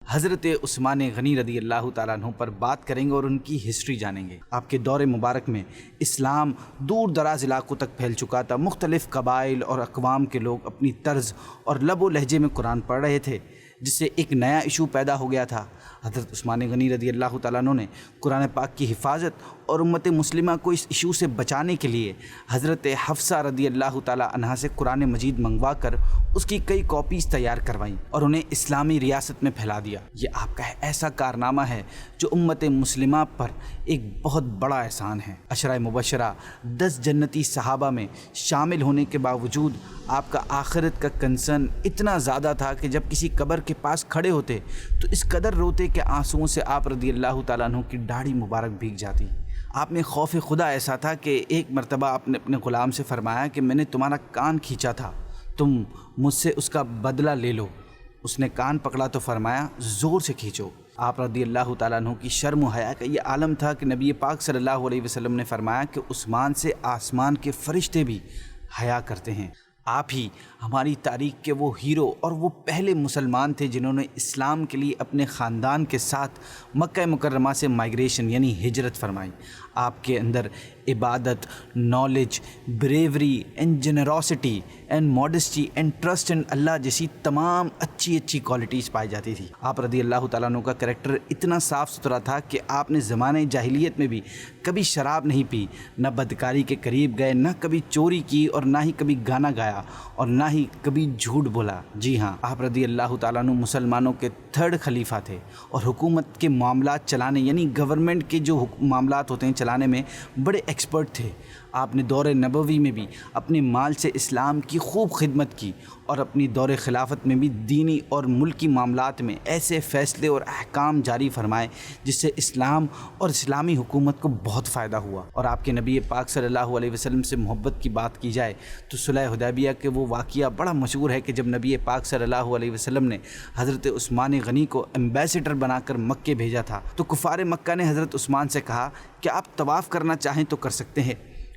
حضرت عثمان غنی رضی اللہ تعالیٰ عنہ پر بات کریں گے اور ان کی ہسٹری جانیں گے۔ آپ کے دور مبارک میں اسلام دور دراز علاقوں تک پھیل چکا تھا۔ مختلف قبائل اور اقوام کے لوگ اپنی طرز اور لب و لہجے میں قرآن پڑھ رہے تھے، جس سے ایک نیا ایشو پیدا ہو گیا تھا۔ حضرت عثمان غنی رضی اللہ تعالیٰ عنہ نے قرآن پاک کی حفاظت اور امت مسلمہ کو اس ایشو سے بچانے کے لیے حضرت حفصہ رضی اللہ تعالیٰ عنہا سے قرآن مجید منگوا کر اس کی کئی کاپیز تیار کروائیں اور انہیں اسلامی ریاست میں پھیلا دیا۔ یہ آپ کا ایسا کارنامہ ہے جو امت مسلمہ پر ایک بہت بڑا احسان ہے۔ عشرہ مبشرہ 10 جنتی صحابہ میں شامل ہونے کے باوجود آپ کا آخرت کا کنسرن اتنا زیادہ تھا کہ جب کسی قبر کے پاس کھڑے ہوتے تو اس قدر روتے کہ آنسوؤں سے آپ رضی اللہ تعالیٰ عنہ کی داڑھی مبارک بھیگ جاتی۔ آپ میں خوف خدا ایسا تھا کہ ایک مرتبہ آپ نے اپنے غلام سے فرمایا کہ میں نے تمہارا کان کھینچا تھا، تم مجھ سے اس کا بدلہ لے لو۔ اس نے کان پکڑا تو فرمایا زور سے کھینچو۔ آپ رضی اللہ تعالیٰ عنہ کی شرم و حیا کا یہ عالم تھا کہ نبی پاک صلی اللہ علیہ وسلم نے فرمایا کہ عثمان سے آسمان کے فرشتے بھی حیا کرتے ہیں۔ آپ ہی ہماری تاریخ کے وہ ہیرو اور وہ پہلے مسلمان تھے جنہوں نے اسلام کے لیے اپنے خاندان کے ساتھ مکہ مکرمہ سے مائیگریشن یعنی ہجرت فرمائی۔ آپ کے اندر عبادت، knowledge, bravery and generosity and modesty and trust in Allah جیسی تمام اچھی کوالٹیز پائی جاتی تھی۔ آپ رضی اللہ تعالیٰ عنہ کا کریکٹر اتنا صاف ستھرا تھا کہ آپ نے زمانہ جاہلیت میں بھی کبھی شراب نہیں پی، نہ بدکاری کے قریب گئے، نہ کبھی چوری کی اور نہ ہی کبھی گانا گایا اور نہ ہی کبھی جھوٹ بولا۔ جی ہاں، آپ رضی اللہ تعالیٰ عنہ مسلمانوں کے 3rd خلیفہ تھے اور حکومت کے معاملات چلانے یعنی گورنمنٹ کے جو معاملات ہوتے ہیں چلانے میں بڑے ایکسپرٹ تھے۔ آپ نے دور نبوی میں بھی اپنے مال سے اسلام کی خوب خدمت کی اور اپنی دور خلافت میں بھی دینی اور ملکی معاملات میں ایسے فیصلے اور احکام جاری فرمائے جس سے اسلام اور اسلامی حکومت کو بہت فائدہ ہوا۔ اور آپ کے نبی پاک صلی اللہ علیہ وسلم سے محبت کی بات کی جائے تو صلح حدیبیہ کے وہ واقعہ بڑا مشہور ہے کہ جب نبی پاک صلی اللہ علیہ وسلم نے حضرت عثمان غنی کو ایمبیسڈر بنا کر مکے بھیجا تھا تو کفار مکہ نے حضرت عثمان سے کہا کہ آپ طواف کرنا چاہیں تو کر سکتے ہیں۔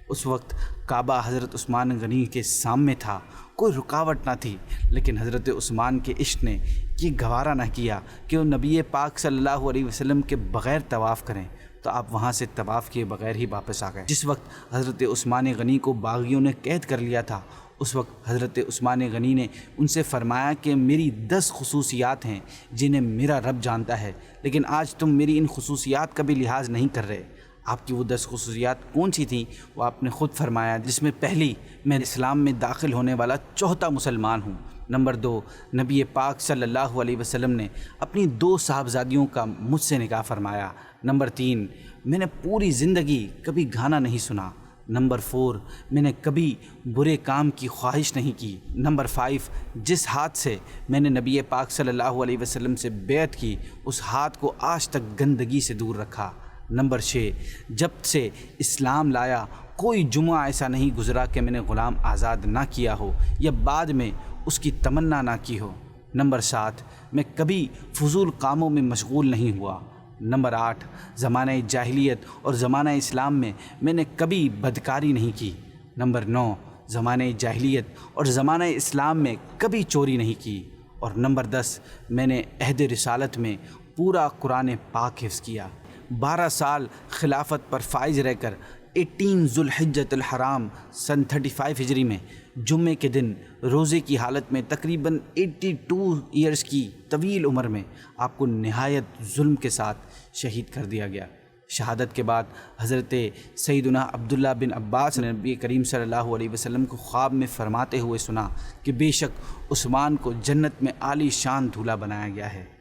اس وقت کعبہ حضرت عثمان غنی کے سامنے تھا، کوئی رکاوٹ نہ تھی، لیکن حضرت عثمان کے عشق نے یہ گوارا نہ کیا کہ وہ نبی پاک صلی اللہ علیہ وسلم کے بغیر طواف کریں، تو آپ وہاں سے طواف کیے بغیر ہی واپس آ گئے۔ جس وقت حضرت عثمان غنی کو باغیوں نے قید کر لیا تھا، اس وقت حضرت عثمان غنی نے ان سے فرمایا کہ میری 10 خصوصیات ہیں جنہیں میرا رب جانتا ہے، لیکن آج تم میری ان خصوصیات کا بھی لحاظ نہیں کر رہے۔ آپ کی وہ 10 خصوصیات کون سی تھیں وہ آپ نے خود فرمایا، جس میں پہلی، میں اسلام میں داخل ہونے والا 4تھا مسلمان ہوں۔ نمبر 2، نبی پاک صلی اللہ علیہ وسلم نے اپنی 2 صاحبزادیوں کا مجھ سے نکاح فرمایا۔ نمبر 3، میں نے پوری زندگی کبھی گانا نہیں سنا۔ نمبر 4، میں نے کبھی برے کام کی خواہش نہیں کی۔ نمبر 5، جس ہاتھ سے میں نے نبی پاک صلی اللہ علیہ وسلم سے بیعت کی اس ہاتھ کو آج تک گندگی سے دور رکھا۔ نمبر 6، جب سے اسلام لایا کوئی جمعہ ایسا نہیں گزرا کہ میں نے غلام آزاد نہ کیا ہو یا بعد میں اس کی تمنا نہ کی ہو۔ نمبر 7، میں کبھی فضول کاموں میں مشغول نہیں ہوا۔ نمبر 8، زمانہ جاہلیت اور زمانہ اسلام میں میں نے کبھی بدکاری نہیں کی۔ نمبر 9، زمانہ جاہلیت اور زمانہ اسلام میں کبھی چوری نہیں کی۔ اور نمبر 10، میں نے عہد رسالت میں پورا قرآن پاک حفظ کیا۔ 12 سال خلافت پر فائز رہ کر 18 ذو الحجۃ الحرام سن 35 ہجری میں جمعے کے دن روزے کی حالت میں تقریباً 82 ایئرز کی طویل عمر میں آپ کو نہایت ظلم کے ساتھ شہید کر دیا گیا۔ شہادت کے بعد حضرت سیدنا عبداللہ بن عباس نے نبی کریم صلی اللہ علیہ وسلم کو خواب میں فرماتے ہوئے سنا کہ بے شک عثمان کو جنت میں عالی شان دولہا بنایا گیا ہے۔